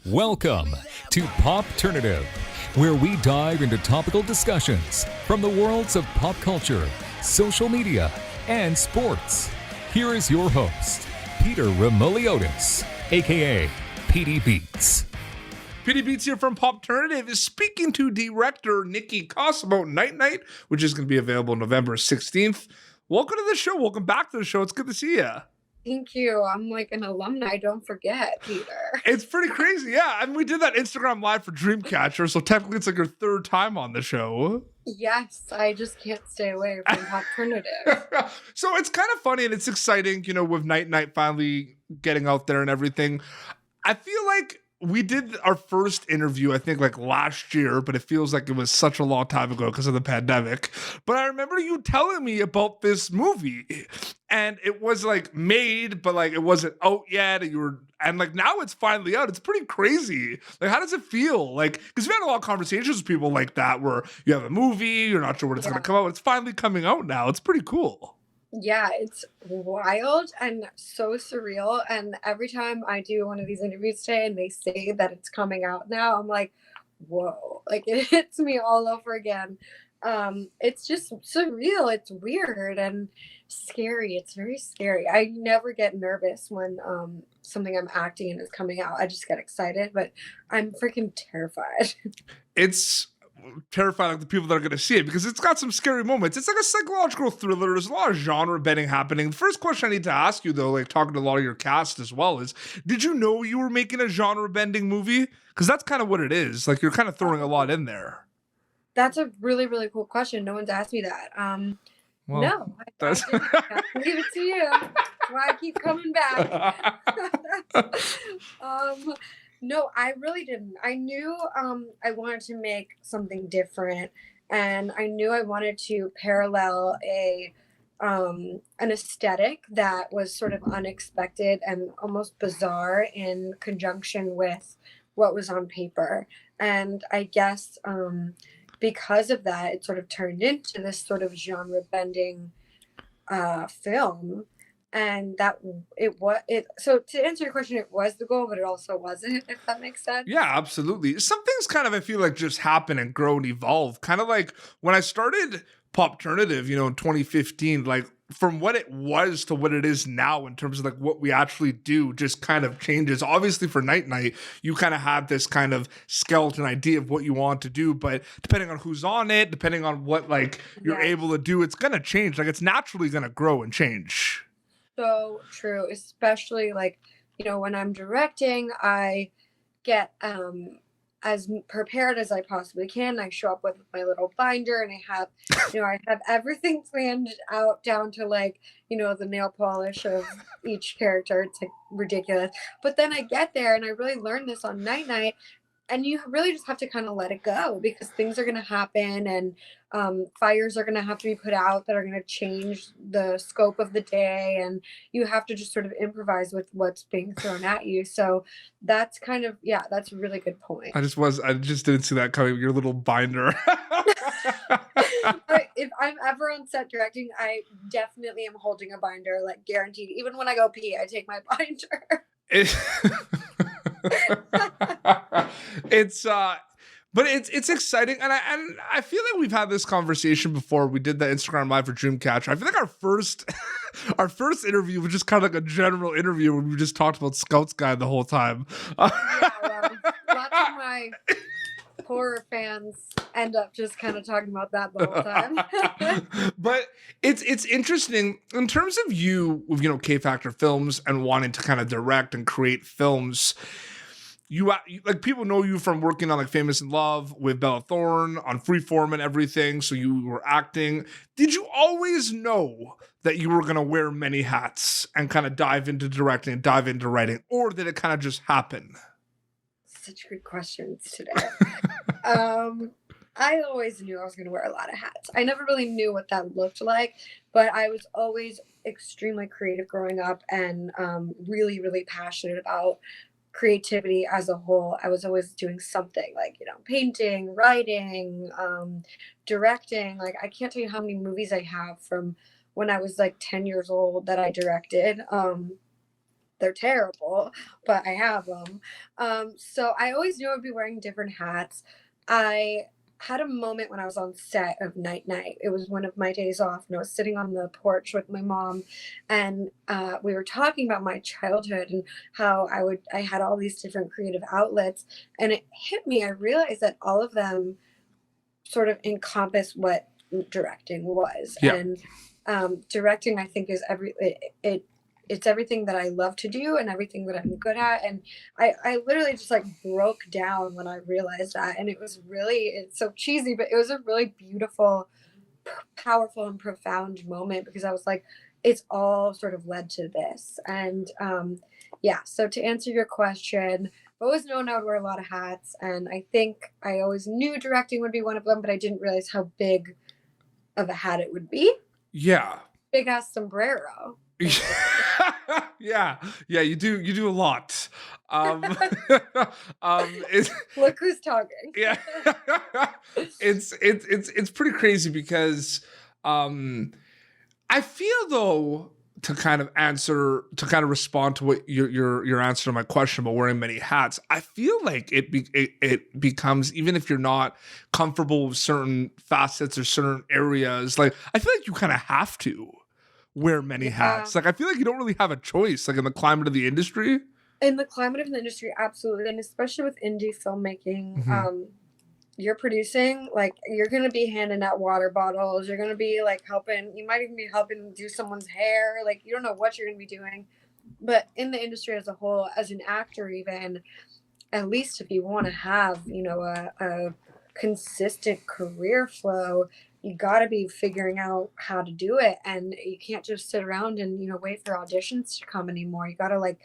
Welcome to Popternative, where we dive into topical discussions from the worlds of pop culture, social media, and sports. Here is your host, Peter Remoliotis, aka PD Beats. PD Beats here from Popternative is speaking to director Niki Koss about Night, which is going to be available November 16th. Welcome to the show. Welcome back to the show. It's good to see you. Thank you. I'm like an alumni. Don't forget, Peter. It's pretty crazy. Yeah. I mean, we did that Instagram live for Dreamcatcher, so technically it's like your third time on the show. Yes, I just can't stay away from Popternative. So it's kind of funny and it's exciting, you know, with Night finally getting out there and everything. I feel like we did our first interview, I think, like last year, but it feels like it was such a long time ago because of the pandemic. But I remember you telling me about this movie, and it was like made, but like it wasn't out yet. And like now it's finally out. It's pretty crazy. Like, how does it feel? Like, because we had a lot of conversations with people like that, where you have a movie, you're not sure when it's going to come out. It's finally coming out now. It's pretty cool. Yeah, it's wild and so surreal. And every time I do one of these interviews today and they say that it's coming out now, I'm like, whoa, like it hits me all over again. It's just surreal. It's weird and scary. It's very scary. I never get nervous when something I'm acting in is coming out. I just get excited, but I'm freaking terrified. It's terrifying, like the people that are going to see it, because it's got some scary moments. It's like a psychological thriller. There's a lot of genre bending happening. The first question I need to ask you, though, like talking to a lot of your cast as well, is did you know you were making a genre bending movie? Because that's kind of what it is. Like, you're kind of throwing a lot in there. That's a really, really cool question. No one's asked me that. Well, no, I didn't leave it to you. That's why I keep coming back. No, I really didn't. I knew I wanted to make something different, and I knew I wanted to parallel an aesthetic that was sort of unexpected and almost bizarre in conjunction with what was on paper. And I guess because of that, it sort of turned into this sort of genre bending film. And so to answer your question, it was the goal, but it also wasn't, if that makes sense. Yeah, absolutely. Some things kind of, I feel like, just happen and grow and evolve. Kind of like when I started Popternative, you know, in 2015, like from what it was to what it is now in terms of like what we actually do just kind of changes. Obviously for Night, you kind of have this kind of skeleton idea of what you want to do, but depending on who's on it, depending on what like you're able to do, it's going to change. Like it's naturally going to grow and change. So true, especially like, you know, when I'm directing, I get as prepared as I possibly can. I show up with my little binder and I have everything planned out down to like, you know, the nail polish of each character. It's like ridiculous. But then I get there and I really learned this on Night. And you really just have to kind of let it go because things are going to happen and fires are going to have to be put out that are going to change the scope of the day. And you have to just sort of improvise with what's being thrown at you. So that's kind of, that's a really good point. I just didn't see that coming. Your little binder. If I'm ever on set directing, I definitely am holding a binder, like guaranteed. Even when I go pee, I take my binder. But it's exciting, and I feel like we've had this conversation before. We did the Instagram live for Dreamcatcher. I feel like our first interview was just kind of like a general interview where we just talked about Scouts Guide the whole time. Lots of my horror fans end up just kind of talking about that the whole time. But it's interesting in terms of you with, you know, K Factor Films and wanting to kind of direct and create films. You like people know you from working on like Famous in Love with Bella Thorne on Freeform and everything. So you were acting. Did you always know that you were going to wear many hats and kind of dive into directing and dive into writing, or did it kind of just happen? Such good questions today. I always knew I was going to wear a lot of hats. I never really knew what that looked like, but I was always extremely creative growing up and really, really passionate about creativity as a whole. I was always doing something like, you know, painting, writing, directing. Like I can't tell you how many movies I have from when I was like 10 years old that I directed. they're terrible, but I have them. So I always knew I'd be wearing different hats. I had a moment when I was on set of Night Night. It was one of my days off, and I was sitting on the porch with my mom, and we were talking about my childhood and how I had all these different creative outlets, and it hit me. I realized that all of them sort of encompass what directing was, Yeah. and directing, I think, is it's everything that I love to do and everything that I'm good at. And I literally just like broke down when I realized that. And it's so cheesy, but it was a really beautiful, powerful, and profound moment, because I was like, it's all sort of led to this. And yeah, so to answer your question, I've always known I would wear a lot of hats. And I think I always knew directing would be one of them, but I didn't realize how big of a hat it would be. Yeah. Big ass sombrero. Yeah, you do a lot. Look who's talking. Yeah. It's pretty crazy because I feel, though, to kind of respond to what your answer to my question about wearing many hats, I feel like it becomes, even if you're not comfortable with certain facets or certain areas, like I feel like you kind of have to wear many hats. Like I feel like you don't really have a choice, like in the climate of the industry. In the climate of the industry, absolutely. And especially with indie filmmaking, you're producing, like you're going to be handing out water bottles. You're going to be like helping. You might even be helping do someone's hair. Like you don't know what you're going to be doing. But in the industry as a whole, as an actor, even, at least if you want to have, a consistent career flow, you got to be figuring out how to do it. And you can't just sit around and, wait for auditions to come anymore. You got to like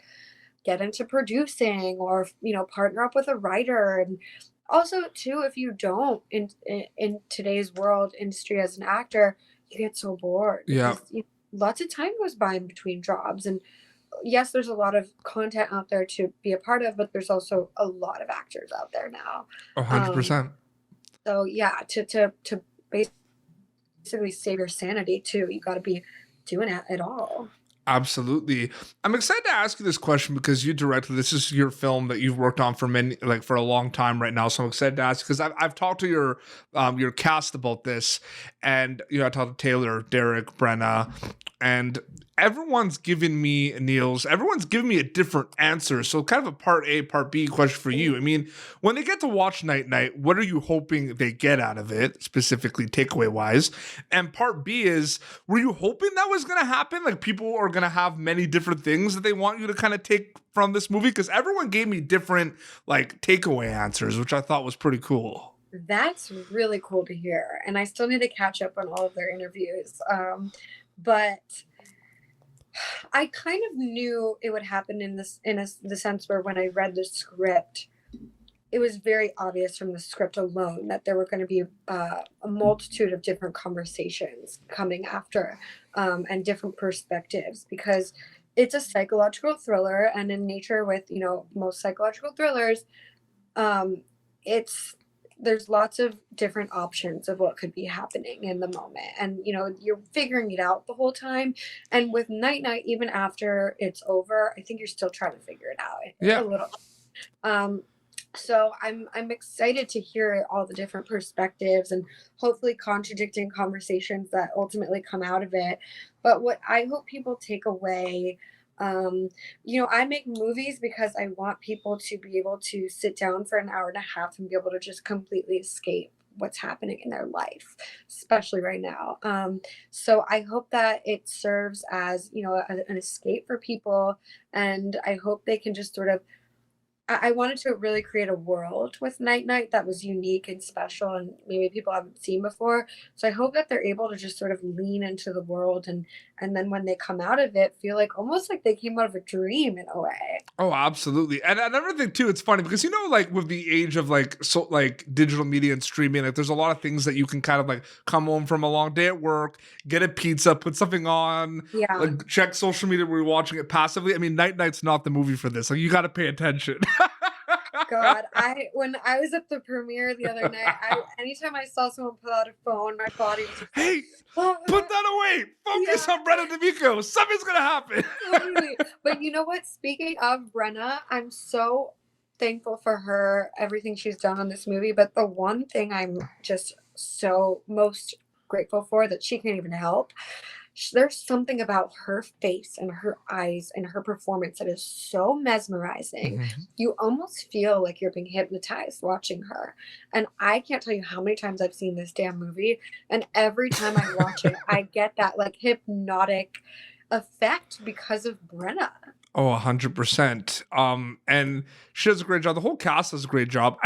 get into producing or, partner up with a writer. And also too, if you don't in today's world industry as an actor, you get so bored. Yeah. Because, lots of time goes by in between jobs. And yes, there's a lot of content out there to be a part of, but there's also a lot of actors out there now. 100%. So yeah, to basically save your sanity too, you got to be doing it all. Absolutely. I'm excited to ask you this question because you directed, this is your film that you've worked on for for a long time right now. So I'm excited to ask because I've talked to your cast about this, and I talked to Taylor, Derek, Brenna, and everyone's given me a different answer. So kind of a part A, part B question for you. I mean, when they get to watch Night Night, what are you hoping they get out of it, specifically takeaway wise? And part B is, were you hoping that was going to happen? Like people are going to have many different things that they want you to kind of take from this movie? Because everyone gave me different like takeaway answers, which I thought was pretty cool. That's really cool to hear. And I still need to catch up on all of their interviews. But I kind of knew it would happen in the sense where when I read the script, it was very obvious from the script alone that there were going to be a multitude of different conversations coming after, and different perspectives, because it's a psychological thriller, and in nature with most psychological thrillers, there's lots of different options of what could be happening in the moment. And, you're figuring it out the whole time. And with Night Night, even after it's over, I think you're still trying to figure it out. Yeah. A little. So I'm excited to hear all the different perspectives and hopefully contradicting conversations that ultimately come out of it. But what I hope people take away, I make movies because I want people to be able to sit down for an hour and a half and be able to just completely escape what's happening in their life, especially right now. So I hope that it serves as, an escape for people. And I hope they can just sort of, I wanted to really create a world with Night Night that was unique and special and maybe people haven't seen before. So I hope that they're able to just sort of lean into the world and then when they come out of it, feel like almost like they came out of a dream in a way. Oh, absolutely. And another thing too, it's funny because like with the age of like digital media and streaming, like there's a lot of things that you can kind of like come home from a long day at work, get a pizza, put something on, like check social media where you're watching it passively. I mean, Night Night's not the movie for this. Like you got to pay attention. God, when I was at the premiere the other night, anytime I saw someone pull out a phone, my body was just Hey, like, put that away. Focus on Brenna D'Amico. Something's gonna happen. Totally. But you know what? Speaking of Brenna, I'm so thankful for her, everything she's done on this movie. But the one thing I'm just so most grateful for that she can't even help, there's something about her face and her eyes and her performance that is so mesmerizing. You almost feel like you're being hypnotized watching her. And I can't tell you how many times I've seen this damn movie. And every time I watch it, I get that like hypnotic effect because of Brenna. Oh, 100%. And she does a great job. The whole cast does a great job.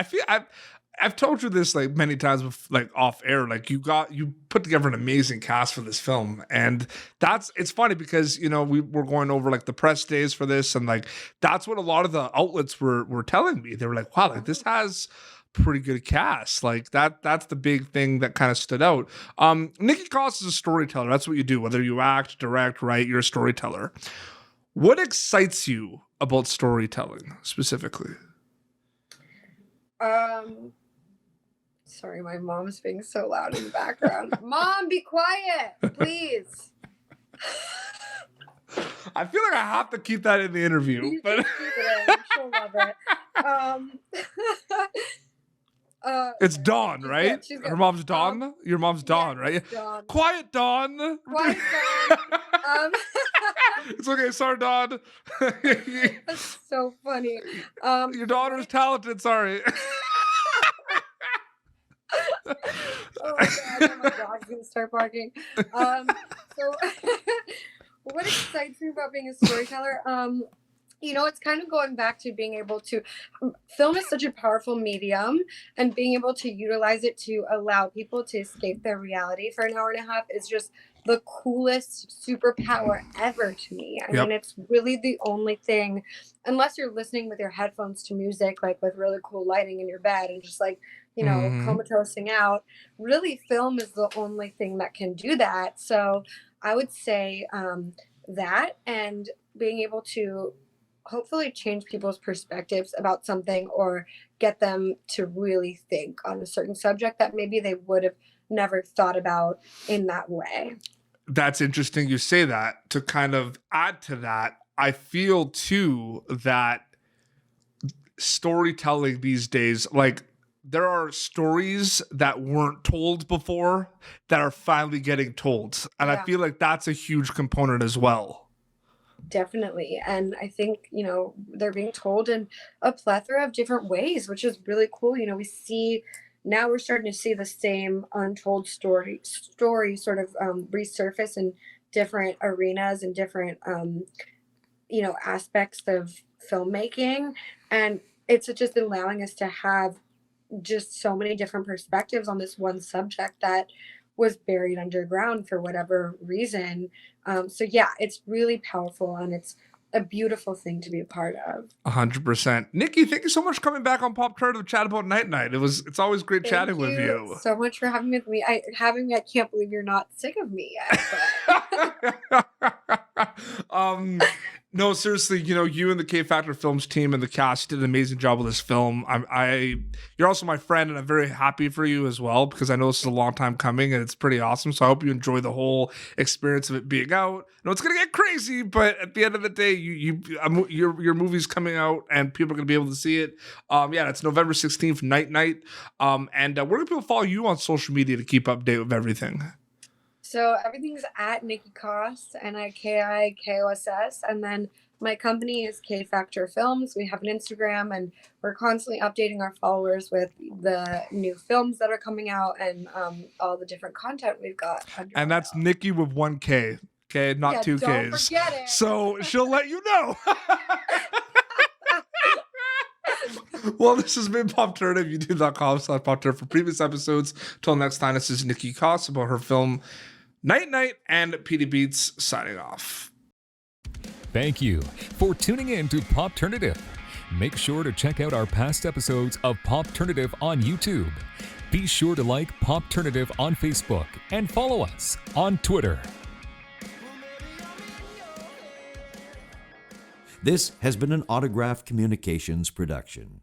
I've told you this like many times, like off air. Like you put together an amazing cast for this film, and it's funny because we're going over like the press days for this, and like that's what a lot of the outlets were telling me. They were like, "Wow, like this has pretty good cast." Like that's the big thing that kind of stood out. Niki Koss is a storyteller. That's what you do. Whether you act, direct, write, you're a storyteller. What excites you about storytelling specifically? Sorry, my mom's being so loud in the background. Mom, be quiet, please. I feel like I have to keep that in the interview. But she'll love it. It's Dawn, right? Her mom's Dawn? Your mom's Dawn, yeah, right? Dawn. Quiet, Dawn. Quiet, Dawn. It's okay, sorry, Dawn. That's so funny. Your daughter's talented, sorry. Oh my dog's gonna start barking. So what excites me about being a storyteller? It's kind of going back to being able to film is such a powerful medium, and being able to utilize it to allow people to escape their reality for an hour and a half is just the coolest superpower ever to me. I mean, it's really the only thing, unless you're listening with your headphones to music, like with really cool lighting in your bed and just like, comatosing out, really film is the only thing that can do that. So I would say that, and being able to hopefully change people's perspectives about something or get them to really think on a certain subject that maybe they would have never thought about in that way. That's interesting you say that. To kind of add to that, I feel too that storytelling these days, like there are stories that weren't told before that are finally getting told. And I feel like that's a huge component as well. Definitely. And I think, they're being told in a plethora of different ways, which is really cool. We're starting to see the same untold story sort of resurface in different arenas and different, aspects of filmmaking. And it's just allowing us to have just so many different perspectives on this one subject that was buried underground for whatever reason. So yeah, it's really powerful, and it's a beautiful thing to be a part of. 100%. Niki, thank you so much for coming back on Popternative to chat about Night Night. It's always great chatting with you. So much for having me. I can't believe you're not sick of me yet. No, seriously, you and the K Factor Films team and the cast did an amazing job with this film. You're also my friend, and I'm very happy for you as well, because I know this is a long time coming and it's pretty awesome. So I hope you enjoy the whole experience of it being out. I know it's gonna get crazy, but at the end of the day, your movie's coming out and people are gonna be able to see it. It's November 16th, Night Night. And where can people follow you on social media to keep update with everything? So everything's at Niki Koss, NIKI-KOSS, and then my company is K Factor Films. We have an Instagram, and we're constantly updating our followers with the new films that are coming out and all the different content we've got. And that's Niki with 1 K, okay, not 2 Ks. Don't forget it. So she'll let you know. Well, this has been Popternative, youtube.com/Popternative for previous episodes. Till next time, this is Niki Koss about her film Night Night, and PD Beats signing off. Thank you for tuning in to Popternative. Make sure to check out our past episodes of Popternative on YouTube. Be sure to like Popternative on Facebook and follow us on Twitter. This has been an Autograph Communications production.